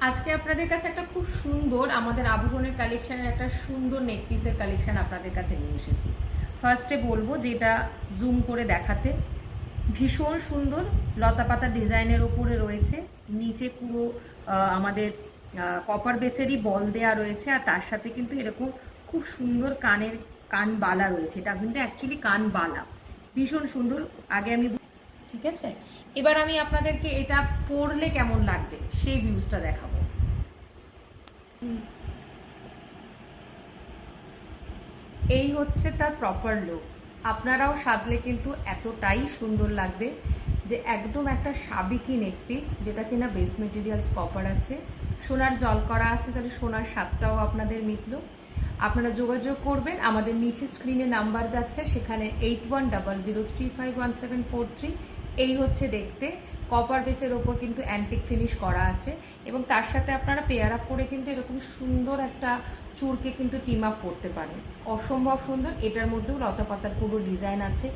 আজকে আপনাদের কাছে একটা খুব সুন্দর আমাদের আভরণের কালেকশনের একটা সুন্দর নেক পিসের কালেকশন আপনাদের কাছে নিয়ে এসেছি। ফার্স্টে বলবো যে এটা জুম করে দেখাতে, ভীষণ সুন্দর লতাপাতা ডিজাইনের ওপরে রয়েছে। নিচে পুরো আমাদের কপার বেসেরই বল দেয়া রয়েছে, আর তার সাথে কিন্তু এরকম খুব সুন্দর কান বালা রয়েছে। এটা কিন্তু অ্যাকচুয়ালি কান বালা, ভীষণ সুন্দর। আগে আমি ঠিক আছে, এবার আমি আপনাদেরকে এটা পরলে কেমন লাগবে সেই ভিউজটা দেখাবো। এই হচ্ছে তার প্রপার লুক। আপনারাও সাজলে কিন্তু এতটাই সুন্দর লাগবে যে একদম একটা সাবেকি নেক পিস, যেটা কিনা বেস মেটেরিয়ালস কপার আছে, সোনার জল করা আছে, তাহলে সোনার স্বাদটাও আপনাদের মিটলো। আপনারা যোগাযোগ করবেন, আমাদের নিচে স্ক্রিনে নাম্বার যাচ্ছে, সেখানে 8100351743। এই হচ্ছে দেখতে, কপার বেসের ওপর কিন্তু অ্যান্টিক ফিনিশ করা আছে, এবং তার সাথে আপনারা পেয়ার আপ করে কিন্তু এরকম সুন্দর একটা চুরকে কিন্তু টিম আপ করতে পারেন। অসম্ভব সুন্দর। এটার মধ্যেও লতা পাতার পুরো ডিজাইন আছে,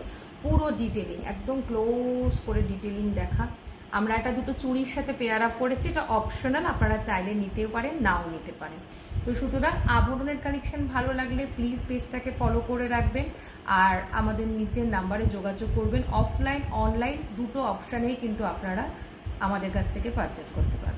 পুরো ডিটেলিং, একদম ক্লোজ করে ডিটেলিং দেখা। আমরা একটা দুটো চুড়ির সাথে পেয়ার আপ করেছি, এটা অপশনাল, আপনারা চাইলে নিতেও পারেন, নাও নিতে পারেন। তো সুতরাং আভরণের কালেকশন ভালো লাগলে প্লিজ পেজটাকে ফলো করে রাখবেন, আর আমাদের নিচের নাম্বারে যোগাযোগ করবেন। অফলাইন অনলাইন দুটো অপশানেই কিন্তু আপনারা আমাদের কাছ থেকে পারচেস করতে পারবেন।